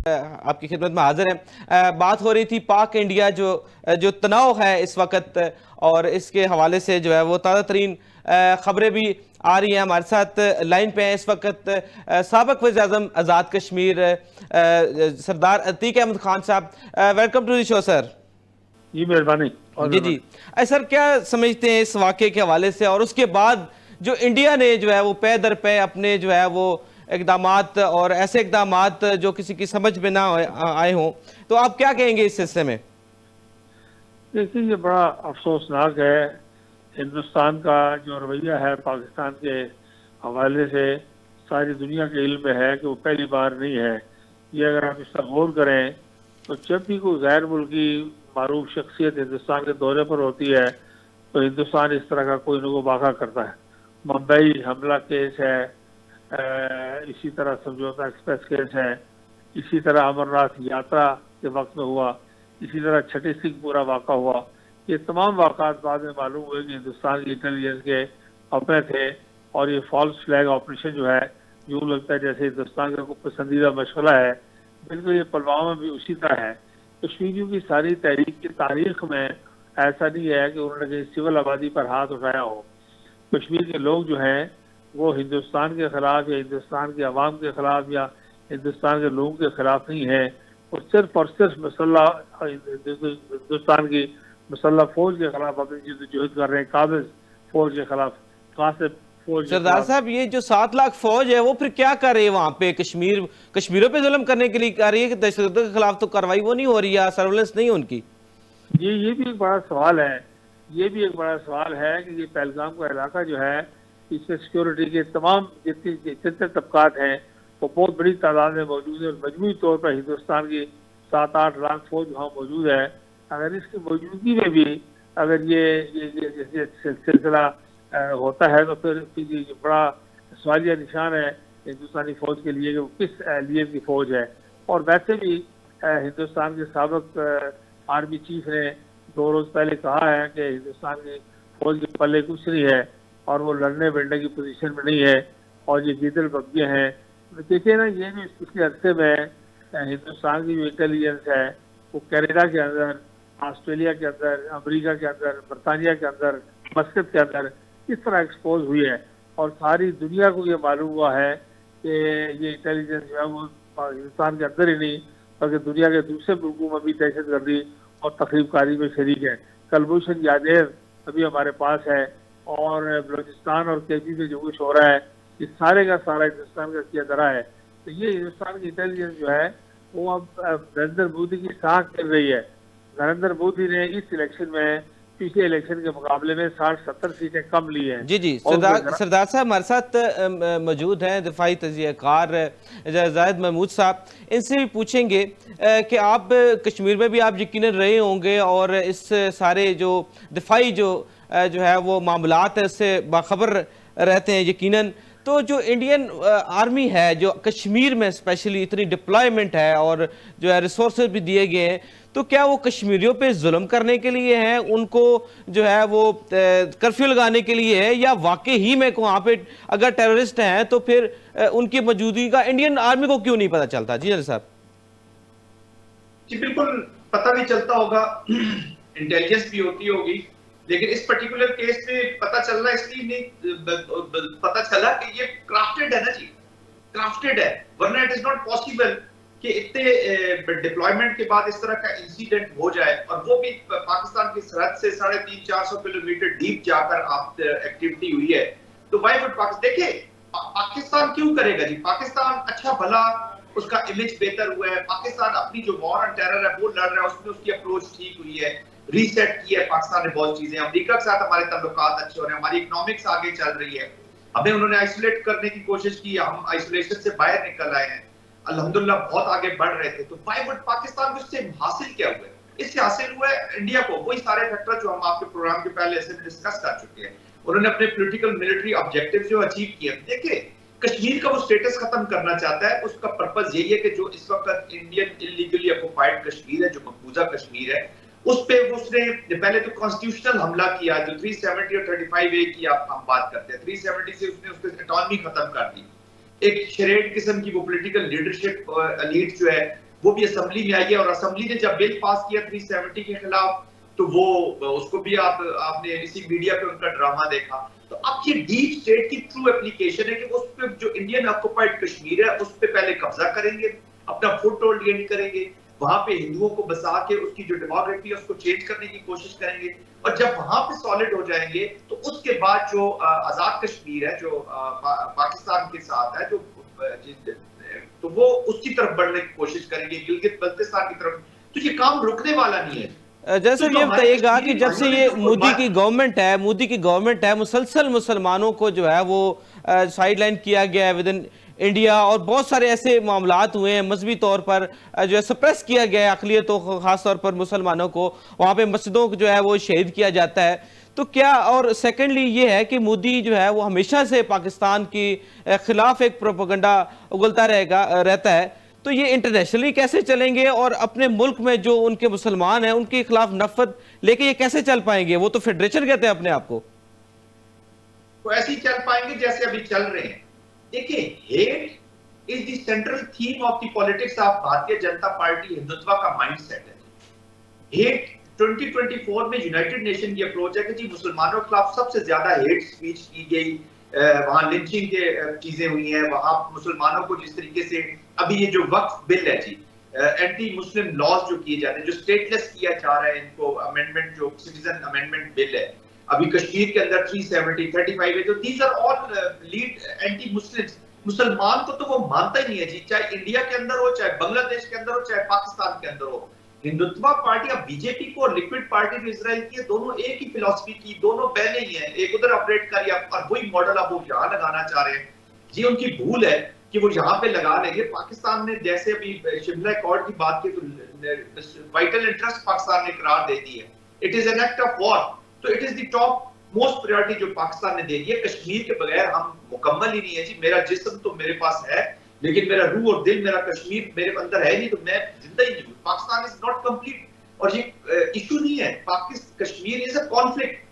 आपकी खिदमत में हाजिर है। बात हो रही थी पाक इंडिया जो जो तनाव है इस वक्त, और इसके हवाले से जो है वो ताज़ा तरीन खबरें भी आ रही हैं। हमारे साथ लाइन पे हैं इस वक्त साबिक वज़ीर आज़म आज़ाद कश्मीर सरदार अतीक अहमद खान साहब। Welcome to the show sir. जी मेहरबानी। और जी जी सर, क्या समझते हैं इस वाक़े के हवाले से, और उसके बाद जो इंडिया ने जो है वो पे दर पे अपने जो है वो इकदामात और ऐसे इकदामात जो किसी की समझ में ना आए हों, तो आप क्या कहेंगे इस सिलसिले में? देखिए, ये बड़ा अफसोसनाक है। हिंदुस्तान का जो रवैया है पाकिस्तान के हवाले से सारी दुनिया के इल्म में है कि वो पहली बार नहीं है। ये अगर आप इसका गौर करें तो जब भी कोई गैर मुल्की मारूफ शख्सियत हिंदुस्तान के दौरे पर होती है तो हिंदुस्तान इस तरह का कोई न कोई वाक़ा करता है। मुंबई हमला केस है, इसी तरह समझौता एक्सप्रेस केस है, इसी तरह अमरनाथ यात्रा के वक्त में हुआ, इसी तरह छठी सिंहपुरा वाक़ा हुआ। ये तमाम वाक़ात बाद में मालूम हुए कि हिंदुस्तान की इंटेलिजेंस के अपने थे, और ये फॉल्स फ्लैग ऑपरेशन जो है, यूँ लगता है जैसे हिंदुस्तान का कोई पसंदीदा मशगला है। बिल्कुल ये पुलवामा भी उसी तरह है। कश्मीरियों की सारी तहरीक की तारीख में ऐसा नहीं है कि उन्होंने कहीं सिविल आबादी पर हाथ उठाया हो। कश्मीर के लोग जो हैं वो हिंदुस्तान के खिलाफ या हिंदुस्तान के अवाम के खिलाफ या हिंदुस्तान के लोगों के खिलाफ नहीं है। और सिर्फ मसल्ह हिंदुस्तान की मसल्ह फौज के खिलाफ अपनी जद्दोजहद कर रहे हैं, काबिज फौज के खिलाफ, कासिब फौज के सरदार खिलाफ। साहब, ये जो 7 लाख फौज है वो फिर क्या कर रही है वहां पे? कश्मीरों पे जुल्म करने के लिए कर रही है कि दहशतगर्दों के खिलाफ तो कार्रवाई वो नहीं हो रही है, सर्वेलेंस नहीं है उनकी? ये भी एक बड़ा सवाल है। ये भी एक बड़ा सवाल है कि ये पहलगाम का इलाका जो है, इसमें सिक्योरिटी के तमाम जितने तबकात हैं वो बहुत बड़ी तादाद में मौजूद है, और मजमूई तौर पर हिंदुस्तान की 7-8 लाख फौज वहाँ मौजूद है। अगर इसकी मौजूदगी में भी अगर ये सिलसिला होता है तो फिर ये बड़ा सवालिया निशान है हिंदुस्तानी फौज के लिए कि वो किस एहलियत की फौज है। और वैसे भी हिंदुस्तान के साबिक आर्मी चीफ ने 2 रोज पहले कहा है कि हिंदुस्तान की फौज के पल्ले कुछ नहीं है और वो लड़ने भिड़ने की पोजीशन में नहीं है, और ये गिदड़ बग्गे हैं। तो देखिए ना, ये जो पिछले अरसे में हिंदुस्तान की जो इंटेलिजेंस है वो कनाडा के अंदर, ऑस्ट्रेलिया के अंदर, अमेरिका के अंदर, बरतानिया के अंदर, मस्कत के अंदर इस तरह एक्सपोज हुई है, और सारी दुनिया को ये मालूम हुआ है कि ये इंटेलिजेंस जो है वो हिंदुस्तान के अंदर ही नहीं बल्कि दुनिया के दूसरे मुल्कों में भी दहशतगर्दी और तखरीबकारी में शरीक है। कलभूषण यादव अभी हमारे पास है, और बलूचिस्तान और केपी में जो कुछ हो रहा है ये सारे का सारा हिंदुस्तान का किया धरा है। तो ये हिंदुस्तान की इंटेलिजेंस जो है वो अब नरेंद्र मोदी की साख कर रही है। नरेंद्र मोदी ने इस इलेक्शन में पिछले इलेक्शन के मुकाबले में 60-70 सीटें कम ली हैं। जी जी, सरदार साहब हमारे साथ मौजूद हैं दिफाई तजियाकार जाहिद महमूद साहब। इनसे भी पूछेंगे कि आप कश्मीर में भी आप यकीनन रहे होंगे और इस सारे जो दिफाई जो है वो मामलात है उससे बाखबर रहते हैं यकीनन। तो जो इंडियन आर्मी है जो कश्मीर में स्पेशली इतनी डिप्लॉयमेंट है और जो है रिसोर्सेज भी दिए गए हैं, तो क्या वो कश्मीरियों पे जुल्म करने के लिए है, उनको जो है वो कर्फ्यू लगाने के लिए है, या वाकई ही में वहाँ पे अगर टेररिस्ट हैं तो फिर उनकी मौजूदगी का इंडियन आर्मी को क्यों नहीं पता चलता? जी साहब। जी बिल्कुल पता भी चलता होगा, इंटेलिजेंस भी होती होगी, लेकिन इस पर्टिकुलर केस में पता चलना इसलिए नहीं पता चला कि ये क्राफ्टेड है ना जी, क्राफ्टेड है, वरना इट इज नॉट पॉसिबल कि इतने डिप्लॉयमेंट के बाद इस तरह का इंसिडेंट हो जाए, और वो भी पाकिस्तान की सरहद से 350-400 किलोमीटर डीप जाकर आप एक्टिविटी हुई है। तो वाई वुड पाकिस्तान, देखिए पाकिस्तान क्यों करेगा जी? पाकिस्तान अच्छा भला उसका इमेज बेहतर हुआ है, पाकिस्तान अपनी जो वॉर ऑन टेरर है वो लड़ रहा है, उसमें उसकी अप्रोच ठीक हुई है, रीसेट की है पाकिस्तान ने बहुत चीजें, अमेरिका के साथ हमारे ताल्लुकात अच्छे हो रहे हैं, हमारी इकोनॉमिक्स आगे चल रही है, हमें उन्होंने आइसोलेट करने की कोशिश की, हम आइसोलेशन से बाहर निकल आए हैं, अल्हम्दुलिल्लाह बहुत आगे बढ़ रहे थे। तो व्हाई वुड पाकिस्तान को इससे हासिल क्या हुआ? इससे हासिल हुआ है इंडिया को वही सारे फैक्टर जो हम आपके प्रोग्राम के पहले ऐसे डिस्कस कर चुके हैं। उन्होंने अपने पॉलिटिकल मिलिट्री ऑब्जेक्टिव जो अचीव किए। देखिए कश्मीर का वो स्टेटस खत्म करना चाहता है, उसका पर्पस यही है कि जो इस वक्त इंडियन इलीगली ऑक्युपाइड कश्मीर है, जो मकबूजा कश्मीर है, उस पे उसने पहले तो कॉन्स्टिट्यूशनल हमला किया, जो 370 और 35A की आप हम बात करते हैं, 370 से उसने उसकी ऑटोनॉमी खत्म कर दी। एक शरेड किस्म की वो पॉलिटिकल लीडरशिप एलीट जो है वो भी असेंबली में आई है, और असेंबली ने जब बिल पास किया 370 के खिलाफ, तो वो उसको भी आपने इसी मीडिया पे उनका ड्रामा देखा। तो अब ये डीप स्टेट की ट्रू एप्लीकेशन है कि उस पे जो इंडियन ऑक्युपाइड कश्मीर है उस पे पहले कब्जा करेंगे, अपना फुट होल्ड गेन करेंगे, वहां पे हिंदुओं को बसा के उसकी जो डेमोग्राफी है उसको चेंज करने की कोशिश करेंगे, और जब वहां पे सॉलिड हो जाएंगे तो उसके बाद जो आजाद कश्मीर है, जो पाकिस्तान के साथ है, जो तो वो उसकी तरफ बढ़ने की कोशिश करेंगे, गिलगित बल्तिस्तान की तरफ। तो ये काम रुकने वाला नहीं है। जैसे तो ये हमारे बताइएगा कि कश्मीरी जब से भाइयों ने ये जो मोदी की गवर्नमेंट है मुसलसल मुसलमानों को जो है वो साइडलाइन किया गया है विद इन इंडिया, और बहुत सारे ऐसे मामलात हुए हैं मजहबी तौर पर जो है सप्रेस किया गया है अक़लियतों को, खास तौर पर मुसलमानों को, वहाँ पे मस्जिदों को जो है वो शहीद किया जाता है। तो क्या, और सेकेंडली ये है कि मोदी जो है वो हमेशा से पाकिस्तान की खिलाफ एक प्रोपेगेंडा उगलता रहता है, तो ये इंटरनेशनली कैसे चलेंगे और अपने मुल्क में जो उनके मुसलमान हैं उनके खिलाफ नफरत लेके ये कैसे चल पाएंगे? वो तो फेडरेशन कहते हैं अपने आप को। तो ऐसे ही चल पाएंगे जैसे अभी चल रहे हैं। देखिए, hate is the central theme of the politics of Bharatiya Janata party Hindutva का माइंडसेट है। हेट 2024 में यूनाइटेड नेशन की अप्रोच है कि जी मुसलमानों के खिलाफ सबसे ज्यादा हेट स्पीच की गई, वहां लिंचिंग के चीजें हुई हैं, वहां मुसलमानों को जिस तरीके से अभी ये जो वक्फ बिल है जी, एंटी मुस्लिम लॉज जो किए जाते हैं, जो स्टेटलेस किया जा रहा है, इनको अमेंडमेंट जो सिटीजन अमेंडमेंट बिल है अभी कश्मीर के अंदर 370 35 है, तो these are all lead anti Muslims. मुसलमान को तो वो मानता ही नहीं है जी, चाहे इंडिया के अंदर हो, चाहे बांग्लादेश के अंदर हो, चाहे पाकिस्तान के अंदर हो। हिंदुत्व पार्टी, अब बीजेपी को और लिक्विड पार्टी जो इजराइल की है, दोनों एक ही फिलॉसफी की, दोनों बहने ही हैं, एक उधर ऑपरेट कर रही है और वही मॉडल अब वो यहाँ लगाना चाह रहे हैं। ये उनकी भूल है कि वो यहाँ पे लगा लेंगे। पाकिस्तान ने जैसे अभी शिमला अकॉर्ड की बात की तो वाइटल इंटरेस्ट पाकिस्तान ने करार दे दी है, it is an act of war. तो it is the top most priority जो पाकिस्तान ने दे दी है। कश्मीर के बगैर हम मुकम्मल ही नहीं है जी। मेरा जिस्म तो मेरे पास है, लेकिन मेरा रूह और दिल, मेरा कश्मीर मेरे अंदर है नहीं, तो मैं जिंदा ही नहीं हूँ। Pakistan is not complete. और ये इशू नहीं है, Pakistan Kashmir is a conflict.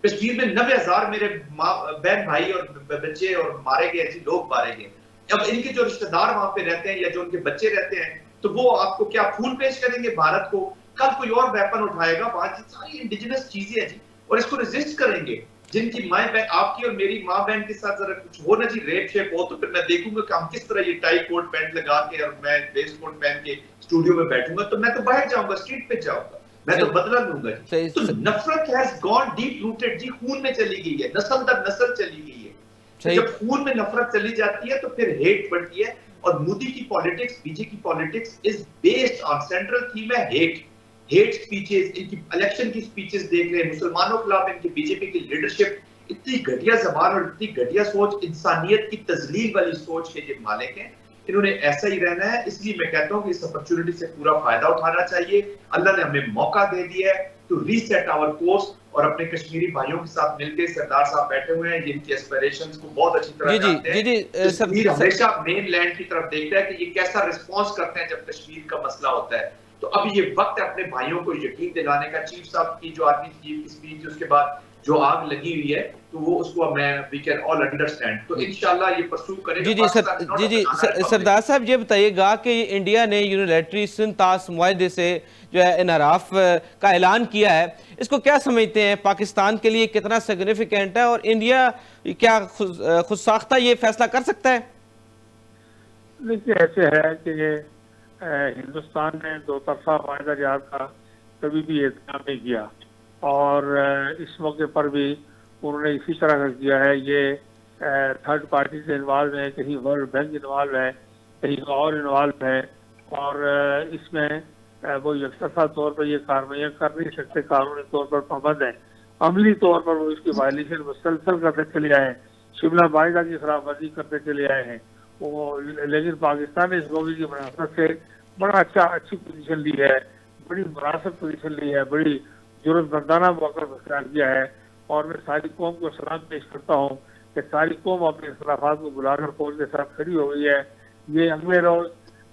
Kashmir में 90,000 मेरे बहन भाई और बच्चे और मारे गए जी, लोग मारे गए। अब इनके जो रिश्तेदार वहां पे रहते हैं या जो उनके बच्चे रहते हैं, तो वो आपको क्या फूल पेश करेंगे भारत को? कल कोई और वेपन उठाएगा, वहां की सारी इंडिजिनस चीजें हैं जी, और इसको रेजिस्ट करेंगे। जिनकी माँ बहन, आपकी और मेरी माँ बहन के साथ जरा कुछ हो ना जी, रेप शेप हो, तो फिर मैं देखूंगा कि हम किस तरह ये टाई कोट पैंट लगा के और मैं वेस्ट कोट पहन के स्टूडियो में बैठूंगा, तो मैं तो बाहर जाऊंगा, स्ट्रीट पे जाऊंगा, मैं तो बदला लूंगा जी। तो नफरत हैज गॉन डीप रूटेड जी, खून में चली गई है, नस्ल दर नस्ल चली गई है। तो जब खून में नफरत चली जाती है तो फिर हेट बढ़ती है। और मोदी की पॉलिटिक्स, बीजेपी की politics is based on, central theme है हेट। हेट स्पीचेस, इनकी इलेक्शन की स्पीचेस देख रहे हैं, मुसलमानों के खिलाफ इनकी बीजेपी की लीडरशिप इतनी घटिया जबान और इतनी घटिया सोच, इंसानियत की तजलील वाली सोच के ये मालिक हैं। इन्होंने ऐसा ही रहना है। इसलिए मैं कहता हूं कि इस अपॉर्चुनिटी से पूरा फायदा उठाना चाहिए। अल्लाह ने हमें मौका दे दिया है टू रीसेट आवर कोर्स, और अपने कश्मीरी भाइयों के साथ मिलकर सरदार साहब बैठे हुए हैं, जिनकी एस्पिरेशंस को बहुत अच्छी तरह जानते हैं। कश्मीर हमेशा मेन लैंड की तरफ देखता है कि ये कैसा रिस्पॉन्स करते हैं जब कश्मीर का मसला होता है। तो अब ये वक्त है अपने भाइयों को यकीन दिलाने का। चीफ साहब की जो आर्मी चीफ की स्पीच, उसके बाद जो आग लगी हुई है, तो वो उसको मैं वी कैन ऑल अंडरस्टैंड। तो इंशाल्लाह ये परसू करेगा। जी सरदार साहब, ये बताइएगा कि इंडिया ने यूनिलैटरल सिंध-ताश मुआहदे से जो है इनहराफ का ऐलान किया है, इसको क्या समझते हैं? पाकिस्तान के लिए कितना सिग्निफिकेंट है, और इंडिया क्या खुद साख्ता ये फैसला कर सकता है? देखिए, ऐसे है कि हिंदुस्तान ने दो तरफा वायदा जहाज का कभी भी एहतमाम नहीं किया, और इस मौके पर भी उन्होंने इसी तरह का किया है। ये थर्ड पार्टी से इन्वॉल्व है, कहीं वर्ल्ड बैंक इन्वॉल्व है, कहीं और इन्वॉल्व है, और इसमें वो यकतरफा तौर पर ये कार्रवाइयाँ कर नहीं सकते, कानूनी तौर पर पाबंद है। अमली तौर पर वो इसकी वायलेशन मुसलसल करते चले आए हैं, शिमला वायदा की खिलाफवर्जी करते चले आए हैं वो। लेकिन पाकिस्तान ने इस मौके की मुनासबत से बड़ा अच्छी पोजीशन ली है, बड़ी मुनासिब पोजीशन ली है, बड़ी जुर्रतमंदाना मौका इख्तियार किया है। और मैं सारी कौम को सलाम पेश करता हूँ कि सारी कौम अपने इख्तिलाफात को बुलाकर फौज के साथ खड़ी हो गई है। ये अगले रोज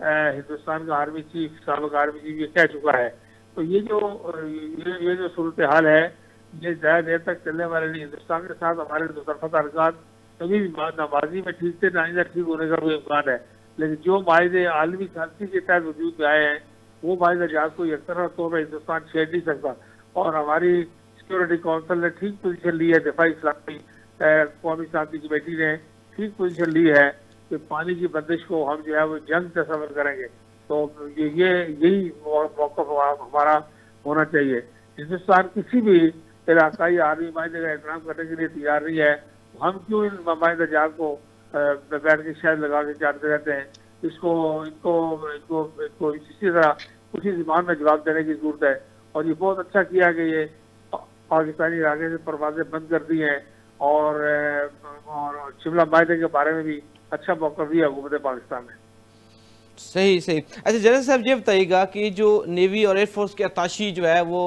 हिंदुस्तान का आर्मी चीफ, साबिक आर्मी चीफ ये कह चुका है। तो ये जो सूरत हाल है, ये ज़्यादा देर तक चलने वाले नहीं। हिंदुस्तान के साथ हमारे दो तरफा ताल्लुकात कभी भी ना माजी में ठीक थे, ना इधर ठीक होने का कोई इम्कान है। लेकिन जो माहे आलमी शांति के तहत वजूद में आए हैं वो माहे जहाज को यकतरफा तौर पर हिंदुस्तान छेड़ नहीं सकता। और हमारी सिक्योरिटी काउंसिल ने ठीक पोजीशन ली है, दिफाई इस्लामी कौमी शांति कमेटी ने ठीक पोजीशन ली है कि पानी की बंदिश को हम जो है वो जंग तस्वर करेंगे। तो यही मौक़िफ़ हमारा होना चाहिए। हिंदुस्तान किसी भी इलाकाई आर्मी माहे का एहतराम करने के लिए तैयार नहीं है। हम क्यों इन माहे जहाज को बैठ के शायद लगा के चाटते रहते हैं। इसको इनको इनको इनको इसी तरह उसी जुबान में जवाब देने की जरूरत है। और ये बहुत अच्छा किया कि ये पाकिस्तानी इलाके से परवाजें बंद कर दी हैं और शिमला माहे के बारे में भी अच्छा मौका दिया हुकूमत पाकिस्तान ने। सही सही। अच्छा जनरल साहब ये बताइएगा कि जो नेवी और एयरफोर्स के अताशी जो है वो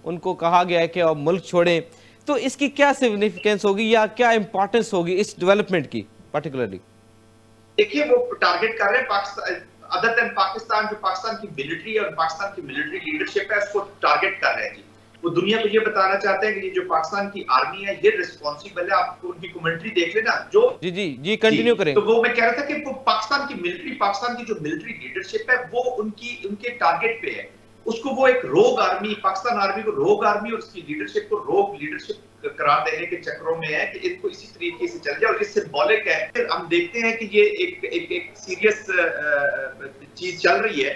उनको कहा गया है कि अब मुल्क छोड़ें, तो इसकी क्या सिग्निफिकेंस होगी या क्या इंपॉर्टेंस होगी इस डेवलपमेंट की पर्टिकुलरली? देखिए वो टारगेट कर रहे हैं पाकिस्तान, अदर देन पाकिस्तान, जो पाकिस्तान की मिलिट्री और पाकिस्तान की मिलिट्री लीडरशिप है उसको टारगेट कर रहे हैं जी। वो दुनिया को ये बताना चाहते हैं कि ये जो पाकिस्तान की आर्मी है ये रिस्पॉन्सिबल है। आप उनकी कमेंट्री देख लेना जो जी कंटिन्यू करें। तो वो मैं कह रहा था कि वो पाकिस्तान की मिलिट्री, पाकिस्तान की जो मिलिट्री लीडरशिप है वो उनके टारगेट पे है। उसको वो एक रोग आर्मी, पाकिस्तान आर्मी को रोग आर्मी और उसकी लीडरशिप को रोग लीडरशिप करार देने के चक्रों में है कि इनको इसी तरीके से चल जाए। और ये सिंबॉलिक है। फिर हम देखते हैं कि ये एक सीरियस चीज चल रही है,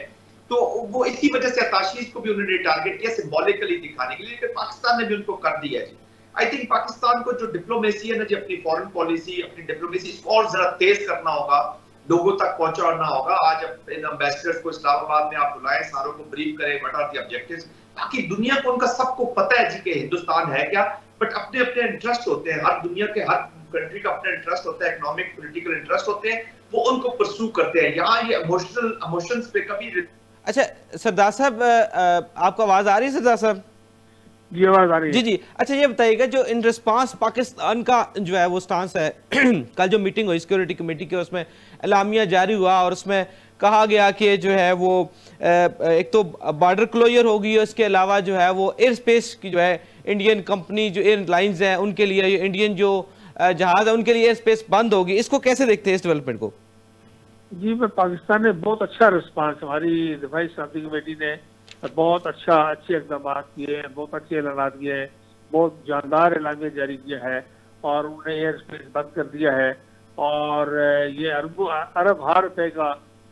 तो वो इसी वजह से अताशीज को भी उन्होंने टारगेट किया सिंबॉलिकली दिखाने के लिए। लेकिन पाकिस्तान ने भी उनको कर दिया जी। आई थिंक पाकिस्तान को जो डिप्लोमेसी है ना जी, अपनी फॉरेन पॉलिसी, अपनी डिप्लोमेसी और जरा तेज करना होगा, लोगों तक पहुंचाना होगा। आज इन एम्बेसडर्स को इस्लामाबाद में आप बुलाएं, सारों को ब्रीफ करें व्हाट आर द ऑब्जेक्टिव्स, ताकि दुनिया को उनका सबको पता है जी कि हिंदुस्तान है क्या। बट अपने अपने इंटरेस्ट होते हैं, हर दुनिया के हर कंट्री का अपना इंटरेस्ट होता है, इकोनॉमिक पॉलिटिकल इंटरेस्ट होते हैं, वो उनको परस्यू करते हैं। यहाँ ये इमोशंस पे कभी। अच्छा सरदार साहब आपको आवाज आ रही है सरदार साहब? जी आवाज आ रही है। जी। अच्छा ये बताइएगा जो इन रिस्पांस पाकिस्तान का जो है वो स्टांस है कल जो मीटिंग हुई सिक्योरिटी कमेटी के उसमें एलामिया जारी हुआ और उसमें कहा गया कि जो है वो एक तो बॉर्डर क्लोजर होगी, इसके अलावा जो है वो एयर स्पेस की जो है इंडियन कंपनी जो एयरलाइंस हैं उनके लिए, इंडियन जो जहाज है उनके लिए एयर स्पेस बंद होगी। इसको कैसे देखते हैं इस डेवलपमेंट को? जी पाकिस्तान ने बहुत अच्छा रिस्पांस, हमारी दिफाई शांति कमेटी ने बहुत अच्छे इकदाम किए हैं, बहुत अच्छे ऐलान किए हैं, बहुत जानदार एलानिया जारी किया है और उन्हें एयर स्पेस बंद कर दिया है। और ये अरब हार रुपए का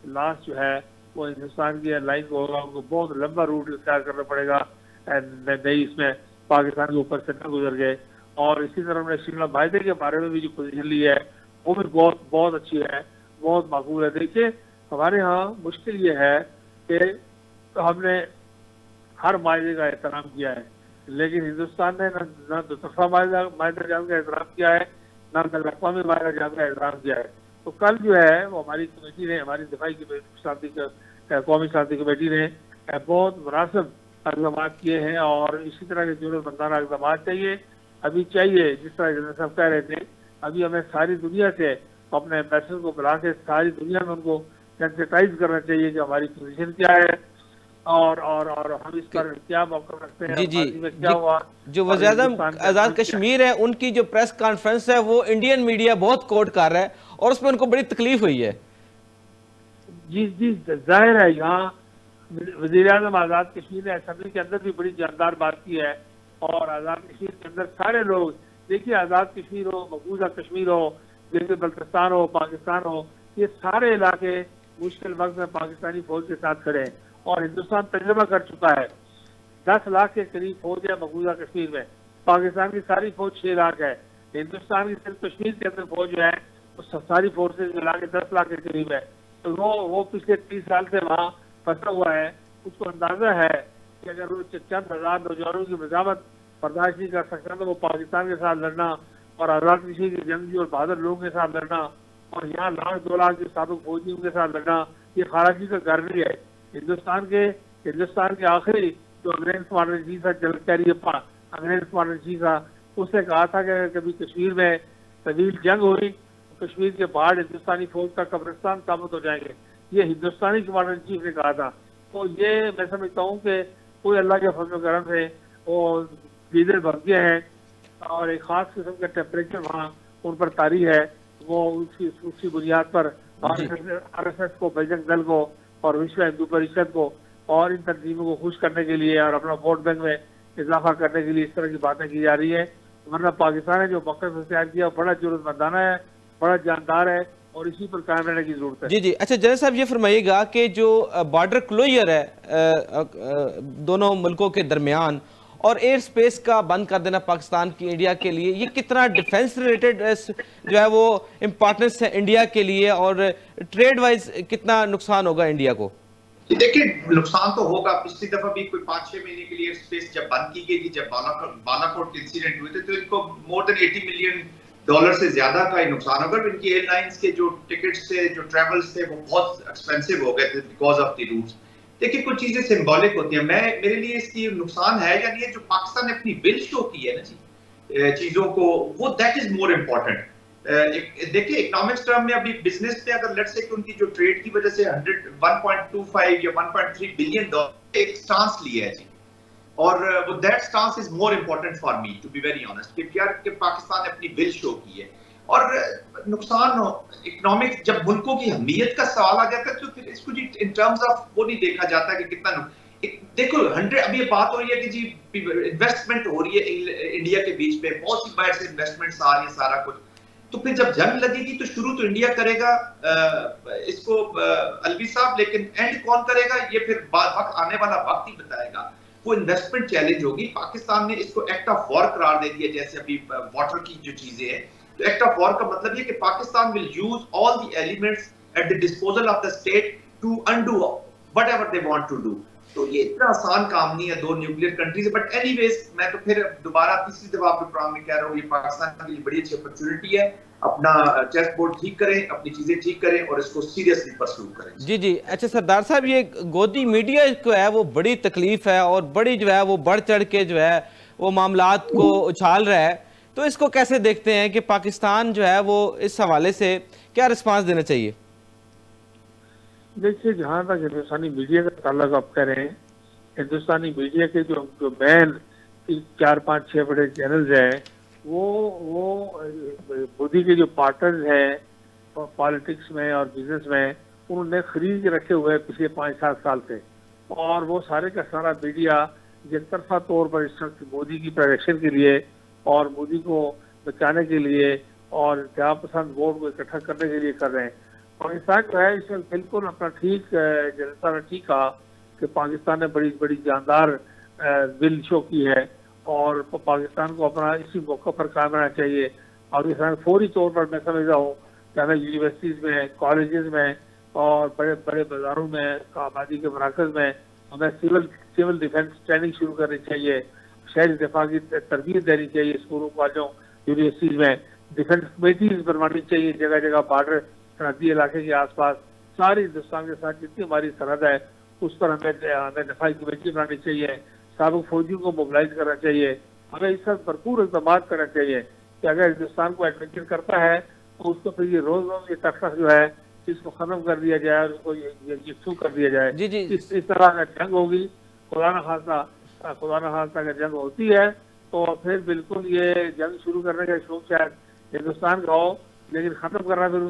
लॉस जो है वो हिंदुस्तान की एयरलाइन को होगा, उनको बहुत लंबा रूट इख्तियार करना पड़ेगा नहीं इसमें पाकिस्तान के ऊपर से न गुजर गए। और इसी तरह हमने शिमला माहे के बारे में भी जो पोजीशन ली है वो भी बहुत अच्छी है, बहुत माकूल है। देखिए हमारे यहाँ मुश्किल ये है कि हमने हर माहे का एहतराम किया है, लेकिन हिंदुस्तान ने न दुतरफा माहे जहाज का एहतराम किया है, न अक़वामी माहे जहाज का एहतराम किया है। तो कल जो है वो हमारी कमेटी ने, हमारी दिफाई शांति कौमी शांति कमेटी ने बहुत मुनासिब इक़दाम किए हैं और इसी तरह के ज़रूरतमंदाना इक़दाम चाहिए। अभी चाहिए जिस तरह जनरल साहब कह रहे थे, अभी हमें सारी दुनिया से अपने एम्बेसडर को बुला के सारी दुनिया में उनको सेंसिटाइज करना चाहिए कि हमारी पोजीशन क्या है और हम इस पर क्या मौका रखते हैं। जी में क्या हुआ, जो वज़ीर-ए-आज़म आज़ाद कश्मीर है उनकी जो प्रेस कॉन्फ्रेंस है वो इंडियन मीडिया बहुत कोट कर रहा है और उसमें उनको बड़ी तकलीफ हुई है। जी जाहिर है यहाँ वज़ीर-ए-आज़म आज़ाद कश्मीर ने असेंबली के अंदर भी बड़ी जानदार बात की है और आज़ाद कश्मीर के अंदर सारे लोग, देखिए आज़ाद कश्मीर हो, मकबूजा कश्मीर हो, जैसे बल्तिस्तान हो, पाकिस्तान हो, ये सारे इलाके मुश्किल वक्त में पाकिस्तानी फौज के साथ खड़े हैं और हिंदुस्तान तजुर्बा कर चुका है। 10 लाख के करीब फौज है मकबूजा कश्मीर में, पाकिस्तान की सारी फौज 6 लाख है, हिंदुस्तान की सिर्फ कश्मीर के अंदर फौज जो है वो सारी फोर्सेज मिला के 10 लाख के करीब है। तो वो पिछले 30 साल से वहाँ फंसा हुआ है। उसको अंदाजा है कि अगर वो चंद हजार नौजवानों की मजामत बर्दाश्त नहीं कर सकता तो वो पाकिस्तान के साथ लड़ना और आज़ाद कश्मीर के जंगी और बहादुर लोगों के साथ लड़ना और यहाँ 1-2 लाख के साबिक फौजियों के साथ लड़ना, ये खाराजी का घर नहीं है। हिंदुस्तान के आखिरी जो अंग्रेज कमांडर जी था, अंग्रेज कमांडर जी था, उसने कहा था कि कभी कश्मीर में तवील जंग हुई तो कश्मीर के पहाड़ हिंदुस्तानी फौज का कब्रिस्तान साबित हो जाएंगे। ये हिंदुस्तानी कमांडर इन चीफ ने कहा था। तो ये मैं समझता हूँ कि कोई अल्लाह के फजल करम से वो डीजल भर गए हैं और एक खास किस्म का टेम्परेचर वहाँ उन पर तारी है, वो उसकी बुनियाद पर RSS को, बजरंग दल को और विश्व हिंदू परिषद को और इन तंजीमों को खुश करने के लिए और अपना वोट बैंक में इजाफा करने के लिए इस तरह की बातें की जा रही है। वरना पाकिस्तान ने जो मकसद तैयार किया बड़ा जरूरतमंदाना है, बड़ा जानदार है और इसी पर कायम रहने की जरूरत है। जी जी, अच्छा जनरल साहब ये फरमाइएगा कि जो बॉर्डर क्लोजर है दोनों मुल्कों के दरमियान और एयर स्पेस का बंद कर देना पाकिस्तान की इंडिया के लिए, ये कितना डिफेंस रिलेटेड जो है वो इम्पोर्टेंस है इंडिया के लिए और ट्रेड वाइज कितना नुकसान होगा इंडिया को? देखिए, नुकसान तो होगा। पिछली दफा भी कोई 5-6 महीने के लिए स्पेस जब बंद की गई थी, जब बालाकोट के इंसिडेंट हुए थे, तो इनको मोर देन $80 मिलियन से ज्यादा का ही नुकसान होगा। इनकी एयरलाइंस के जो टिकट्स थे, जो ट्रेवल्स थे, वो बहुत एक्सपेंसिव हो गए थे बिकॉज ऑफ द रूट्स। देखिए, कुछ चीजें सिंबॉलिक होती हैं। मेरे लिए इसकी नुकसान है या नहीं है, जो पाकिस्तान ने अपनी विल शो की है ना जी चीजों को, वो दैट इज मोर इम्पोर्टेंट। देखिए, इकोनॉमिक्स टर्म में अभी बिजनेस में अगर लेट्स से कि उनकी जो ट्रेड की वजह से 1.25 या 1.3 बिलियन डॉलर एक स्टांस लिया है जी, और वो that stance is more important for me to be very honest, कि यार कि पाकिस्तान ने अपनी विल शो की है। और नुकसान इकोनॉमिक, जब मुल्कों की अहमियत का सवाल आ जाता है तो फिर इसको जी इन टर्म्स ऑफ वो नहीं देखा जाता कि कितना देखो 100 अभी ये बात हो रही है कि जी इन्वेस्टमेंट हो रही है इंडिया के बीच में, बहुत सी बाहर से इन्वेस्टमेंट्स आ रही है, सारा कुछ। तो फिर जब जंग लगेगी तो शुरू तो इंडिया करेगा इसको अलवी साहब, लेकिन एंड कौन करेगा ये फिर वक्त आने वाला वक्त ही बताएगा। वो इन्वेस्टमेंट चैलेंज होगी। पाकिस्तान ने इसको एक्ट ऑफ वॉर करार दे दिया, जैसे अभी वाटर की जो चीजें हैं। तो एक्ट ऑफ वॉर का मतलब ये कि Pakistan will use all the elements at the disposal of the state to undo whatever they want to do. तो ये इतना आसान काम नहीं है दो न्यूक्लियर कंट्रीज। बट एनीवेज, मैं तो फिर दोबारा तीसरी दफा आपके प्रोग्राम में कह रहा हूँ, ये पाकिस्तान के लिए बड़ी अच्छी अपॉर्चुनिटी है। अपना चेस्ट बोर्ड ठीक करें, अपनी चीजें ठीक करें और इसको सीरियसली परस्यू करें। जी जी, अच्छा सरदार साहब, ये गोदी मीडिया को है वो बड़ी तकलीफ है और बड़ी जो है वो बढ़ चढ़ के जो है वो मामलात को उछाल रहा है, तो इसको कैसे देखते हैं कि पाकिस्तान जो है वो इस हवाले से क्या रिस्पांस देना चाहिए? देखिए, जहाँ तक हिंदुस्तानी मीडिया का ताल्लुक आप कह रहे हैं, हिंदुस्तानी मीडिया के जो मेन 4-5-6 बड़े चैनल्स हैं, वो मोदी के जो पार्टनर्स हैं पॉलिटिक्स में और बिजनेस में, उन्होंने खरीद के रखे हुए हैं पिछले 5-7 साल से। और वो सारे का सारा मीडिया एक तरफा तौर पर इस वक्त मोदी की प्रोटेक्शन के लिए और मोदी को बचाने के लिए और इंतहा पसंद वोट को इकट्ठा करने के लिए कर रहे हैं। पाकिस्तान जो है इस वक्त बिल्कुल अपना जनता ने ठीक कहा कि पाकिस्तान ने बड़ी बड़ी जानदार विल शो की है और पाकिस्तान को अपना इसी मौके पर कायम रहना चाहिए। पाकिस्तान फौरी तौर पर, मैं समझता हूँ कि हमें यूनिवर्सिटीज में, कॉलेजेस में और बड़े बड़े बाजारों में, आबादी के मराकज में हमें सिविल डिफेंस ट्रेनिंग शुरू करनी चाहिए। शहरी दिफा की तरबियत देनी चाहिए स्कूलों, कॉलेजों, यूनिवर्सिटीज में। डिफेंस कमेटीज बनवानी चाहिए जगह जगह, बॉर्डर सरहदी इलाके के आसपास सारी हिंदुस्तान के साथ जितनी हमारी सरहद है उस पर हमें दफाई कमेटी बनानी चाहिए। साबिक फौजियों को मोबिलाइज करना चाहिए। हमें इस पर भरपूर इक़दाम करना चाहिए कि अगर हिंदुस्तान को एडवेंचर करता है तो उसको फिर ये रोज रोज ये तफरक जो है इसको खत्म कर दिया जाए और उसको यकसू कर दिया जाए। जी जी, इस तरह अगर जंग होगी, खुदा न खास्ता अगर जंग होती है तो फिर बिल्कुल ये जंग शुरू करने का शौक शायद हिंदुस्तान का हो, लेकिन खत्म करना फिर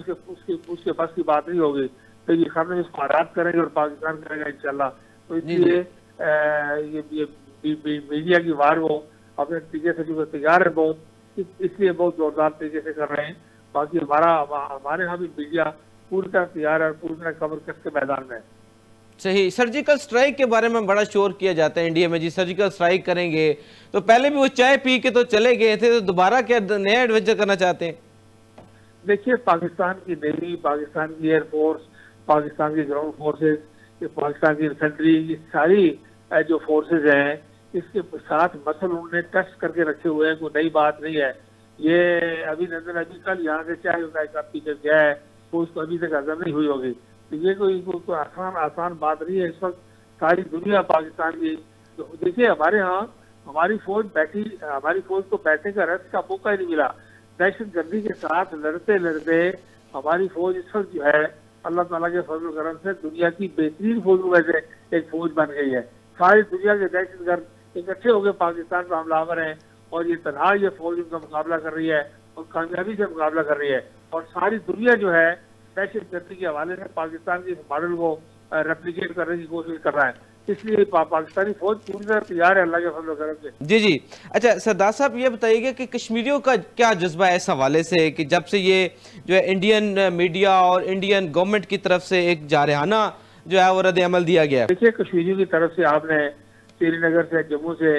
उसके पास की बात नहीं होगी। तो ये खत्म इसको आराम करेंगे और पाकिस्तान करेगा इंशाल्लाह। तो इसलिए ये मीडिया की वार वो अपने तरीके से जो तैयार है बहुत, इसलिए बहुत जोरदार तरीके से कर रहे हैं। बाकी हमारे यहाँ भी मीडिया पूरी तरह तैयार है और पूरी तरह कमर कस के मैदान में है। सही। सर्जिकल स्ट्राइक के बारे में बड़ा शोर किया जाता है इंडिया में जी, सर्जिकल स्ट्राइक करेंगे। तो पहले भी वो चाय पी के तो चले गए थे, तो दोबारा क्या नया एडवेंचर करना चाहते हैं? देखिए, पाकिस्तान की नेवी, पाकिस्तान की एयरफोर्स, पाकिस्तान की ग्राउंड फोर्सेस, पाकिस्तान की इन्फेंट्री, ये सारी जो फोर्सेज हैं इसके साथ मसल उन्होंने टेस्ट करके रखे हुए हैं। कोई नई बात नहीं है ये। अभिनंदन अभी कल यहाँ से चाय कप पी कर गया है, तो उसको अभी तक हजम नहीं हुई होगी। तो ये कोई आसान बात नहीं है। इस वक्त सारी दुनिया पाकिस्तान की, तो देखिए हमारे यहाँ हमारी फौज को बैठने का रेस्ट का मौका ही नहीं मिला। दहशतगर्दी के साथ लड़ते लड़ते हमारी फौज इस वक्त जो है अल्लाह ताला के फजल करम से दुनिया की बेहतरीन फौजों में से एक फौज बन गई है। सारी दुनिया के दहशतगर्द इकट्ठे होकर पाकिस्तान पर हमलावर हैं और ये तनहा ये फौज उनका मुकाबला कर रही है और कामयाबी से मुकाबला कर रही है। और सारी दुनिया जो है दहशत गर्दी के हवाले से पाकिस्तान के मॉडल को रेप्लिकेट करने की कोशिश कर रहा है। इसलिए पाकिस्तानी फौज पूरी तरह तैयार है अल्लाह के फजल करम से। जी जी। अच्छा सरदार साहब ये बताइएगा कि कश्मीरियों का क्या जज्बा है इस हवाले से कि जब से ये जो है इंडियन मीडिया और इंडियन गवर्नमेंट की तरफ से एक जारहाना जो है वो रद्द अमल दिया गया है? देखिए, कश्मीरियों की तरफ से आपने श्रीनगर से, जम्मू से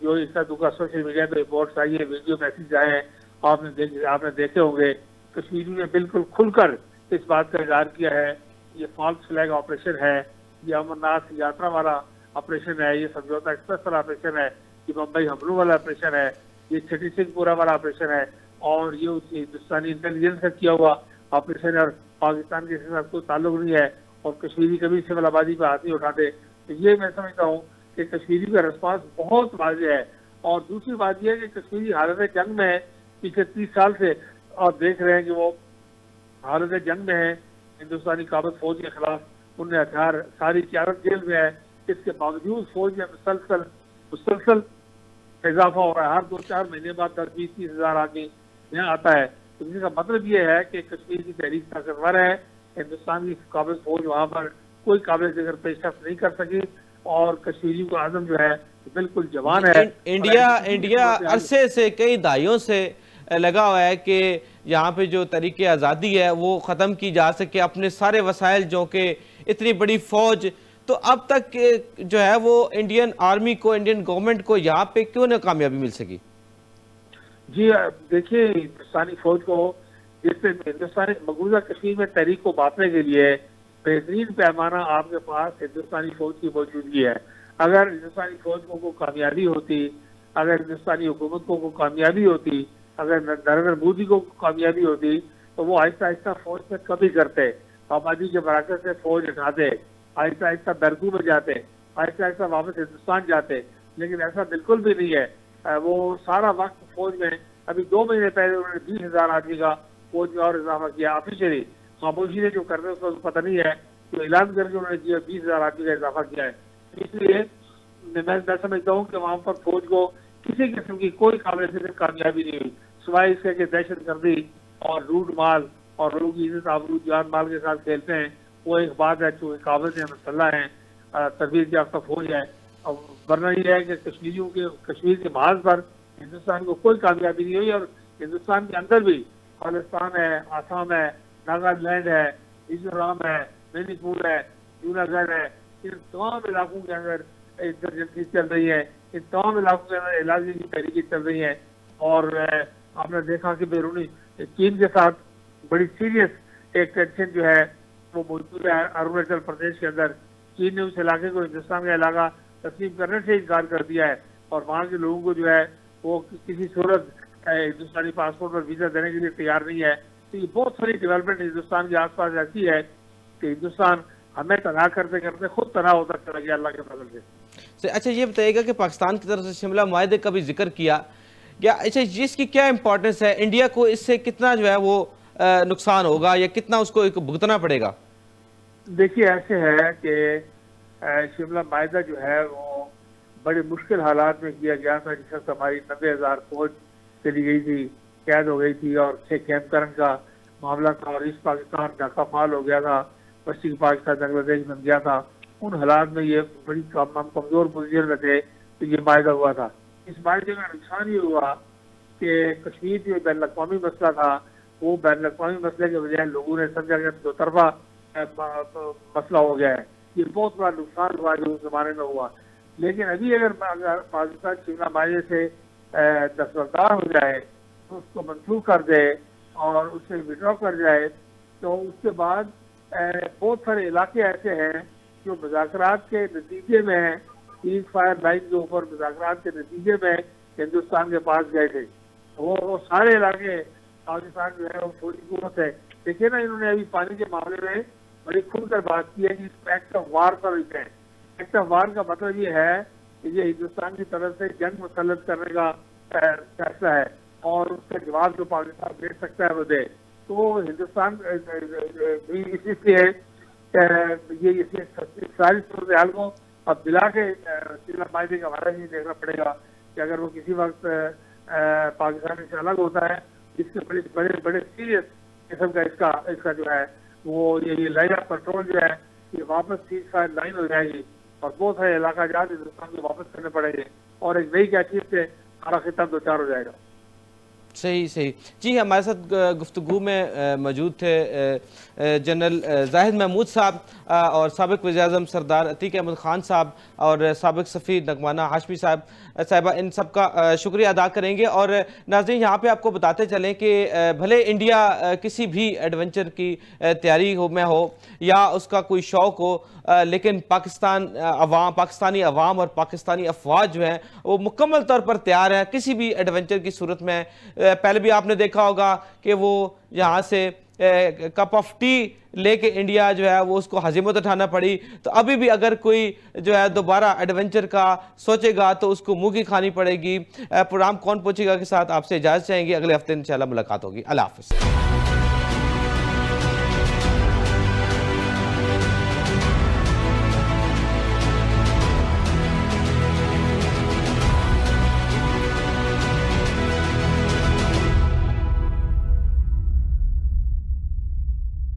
जो इस दुखा सोशल मीडिया पे रिपोर्ट्स आई है, वीडियो मैसेज आए हैं, आपने देखे होंगे। कश्मीरियों ने बिल्कुल खुलकर इस बात का इजहार किया है ये फॉल्स फ्लैग ऑपरेशन है, ये अमरनाथ यात्रा वाला ऑपरेशन है, ये समझौता एक्सप्रेस वाला ऑपरेशन है, ये मुंबई हमलों वाला ऑपरेशन है, ये छठी सिंहपुरा वाला ऑपरेशन है, और ये हिंदुस्तानी इंटेलिजेंस का किया हुआ ऑपरेशन है, और पाकिस्तान के साथ कोई ताल्लुक नहीं है, और कश्मीरी कभी सिविल आबादी पर हाथ नहीं उठाते। तो ये मैं समझता हूँ कि कश्मीरी का रिस्पॉन्स बहुत वाज़ेह है। और दूसरी बात यह है कि कश्मीरी हालत जंग में है पिछले 30 साल से, और देख रहे हैं कि वो हालत जंग में है हिंदुस्तानी काबज फौज के खिलाफ। उनने हथियार, सारी क्यादत जेल में है, इसके बावजूद फौज में मुसलसल इजाफा हो रहा है। हर 2-4 महीने बाद 10-20-30 हज़ार आदमी यहाँ आता है। तो इसका मतलब ये है कि कश्मीर की तहरीक ताकतवर है, हिंदुस्तान की काबिज फौज वहाँ पर कोई काबिल जिक्र पेशरफ नहीं कर सकी, और कश्मीरी का आजम जो है बिल्कुल जवान है। इंडिया अरसे से, कई दहाइयों से लगा हुआ है कि यहाँ पे जो तरीके आज़ादी है वो ख़त्म की जा सके, अपने सारे वसाइल जो कि इतनी बड़ी फौज, तो अब तक जो है वो इंडियन आर्मी को, इंडियन गवर्नमेंट को यहाँ पे क्यों ना कामयाबी मिल सकी? जी देखिए, हिंदुस्तानी फौज को जिससे हिंदुस्तानी मकबूजा कश्मीर में तहरीक को बांटने के लिए बेहतरीन पैमाना आपके पास हिंदुस्तानी फौज की मौजूदगी है। अगर हिंदुस्तानी फौज को कामयाबी होती, अगर हिंदुस्तानी हुकूमत को कामयाबी होती, अगर नरेंद्र मोदी को कामयाबी होती, तो वो आहिस्ता आहिस्ता फौज में कमी करते, आबादी के बराबर से फौज हटाते, आहिस्ता आहिस्ता दरगू में जाते, आहिस्ता आहिस्ता वापस हिंदुस्तान जाते। लेकिन ऐसा बिल्कुल भी नहीं है। वो सारा वक्त फौज में, अभी 2 महीने पहले उन्होंने 20,000 आदमी का फौज में और इजाफा किया ऑफिशियली। खामोशी ने जो करने उसका पता नहीं है, तो ऐलान करके उन्होंने 20,000 आदमी का इजाफा किया है। इसलिए मैं समझता हूँ कि वहाँ पर फौज को किसी किस्म की कोई काबिल जिक्र कामयाबी नहीं हुई, सिवाय इसके कि दहशत गर्दी और लूट माल और लोगों की इज्जत आबरू जान माल के साथ खेलते हैं। वो एक बात है, चूँकि काबिल से मसल्ला है, तरबीयत याफ्ता फौज है। और वरना यह है कि कश्मीर के महाज पर हिंदुस्तान को कोई कामयाबी नहीं हुई। और हिंदुस्तान के अंदर भी खालिस्तान है, आसाम है, नागालैंड है, मिजोरम है, मणिपुर है, जूनागढ़ है, इन तमाम इलाकों के अंदर इंसर्जेंसी चल रही है, इन तमाम इलाकों के अंदर इलाज की तहरीकें चल रही हैं। और आपने देखा कि बैरूनी चीन के साथ बड़ी सीरियस एक टेंशन जो है वो मौजूद है अरुणाचल प्रदेश के अंदर। चीन ने उस इलाके को हिंदुस्तान का इलाका तस्लीम करने से इनकार कर दिया है, और वहाँ के लोगों को जो है वो किसी सूरत हिंदुस्तानी पासपोर्ट पर वीजा देने के लिए तैयार नहीं है। तो ये बहुत सारी डेवलपमेंट हिंदुस्तान के आसपास ऐसी है कि हिंदुस्तान हमें तनाव करते करते खुद तनाव होता चला गया अल्लाह के फजल से। अच्छा ये बताइएगा कि पाकिस्तान की तरफ से शिमला मुआहदे का भी जिक्र किया क्या, अच्छा जिसकी क्या इंपॉर्टेंस है, इंडिया को इससे कितना जो है वो नुकसान होगा या कितना उसको एक भुगतना पड़ेगा? देखिए ऐसे है कि शिमला मुआहदा जो है वो बड़े मुश्किल हालात में किया गया था, जिस वक्त हमारी 90,000 फौज चली गई थी, कैद हो गई थी, और 6 कैंपकरण का मामला था, और ईस्ट पाकिस्तान ढाका फाल हो गया था, पश्चिम पाकिस्तान बांग्लादेश बन गया था। उन हालात में ये बड़ी कमजोर पोजीशन में थे, तो ये मायदा हुआ था। इस मायदे का नुकसान ये हुआ कि कश्मीर जो बैन अवी मसला था, वो बैन अवी मसले के बजाय लोगों ने समझा कि 2 तरफा मसला हो गया है। ये बहुत बड़ा नुकसान हुआ जो उस जमाने में हुआ। लेकिन अभी अगर पाकिस्तान शिमला मुआहदे से दस्तबरदार हो जाए, तो उसको मंसूख कर दे और उससे विड्रॉ कर जाए, तो उसके बाद बहुत सारे इलाके ऐसे हैं जो मुज़ाकरात के नतीजे में, सीज़ फायर लाइन के ऊपर मुज़ाकरात के नतीजे में हिंदुस्तान के पास गए थे। वो सारे इलाके पाकिस्तान जो है वो थोड़ी कुवत है। देखिए ना, इन्होंने अभी पानी के मामले में बड़ी खुलकर बात की है कि एक्ट ऑफ वार पर है। एक्ट ऑफ वार का मतलब ये है कि ये हिंदुस्तान की तरफ से जंग मुसल्लत करने का फैसला है, और उसका जवाब जो पाकिस्तान दे सकता है वो दे। तो हिंदुस्तान इसलिए ये सारी सूरत हाल को अब दिला के शिमला मुआहदे का हमारा ये देखना पड़ेगा कि अगर वो किसी वक्त पाकिस्तान से अलग होता है, इससे बड़े सीरियस किस्म का इसका जो है वो ये लाइन ऑफ कंट्रोल जो है ये वापस सीज फायर लाइन हो जाएगी और बहुत सारे इलाका जात हिंदुस्तान को वापस करने पड़ेंगे और एक नई कैफियत से सारा खिता दो चार हो जाएगा। सही सही जी, हमारे साथ गुफ्तगू में मौजूद थे जनरल जाहिद महमूद साहब और साबिक वज़ीर-ए-आज़म सरदार अतीक अहमद ख़ान साहब और साबिक सफ़ीर नगमाना हाशमी साहिबा, इन सब का शुक्रिया अदा करेंगे। और नाज़रीन, यहाँ पे आपको बताते चलें कि भले इंडिया किसी भी एडवेंचर की तैयारी में हो या उसका कोई शौक़ हो, लेकिन पाकिस्तानी अवाम और पाकिस्तानी अफवाज जो हैं वो मुकम्मल तौर पर तैयार हैं किसी भी एडवेंचर की सूरत में। पहले भी आपने देखा होगा कि वो यहाँ से कप ऑफ टी लेके इंडिया जो है वो उसको हजीमत उठाना पड़ी। तो अभी भी अगर कोई जो है दोबारा एडवेंचर का सोचेगा तो उसको मुंह की खानी पड़ेगी। प्रोग्राम कौन पूछेगा के साथ आपसे इजाज़त चाहेंगे। अगले हफ्ते इंशाल्लाह मुलाकात होगी। अल्लाह हाफ़िज़।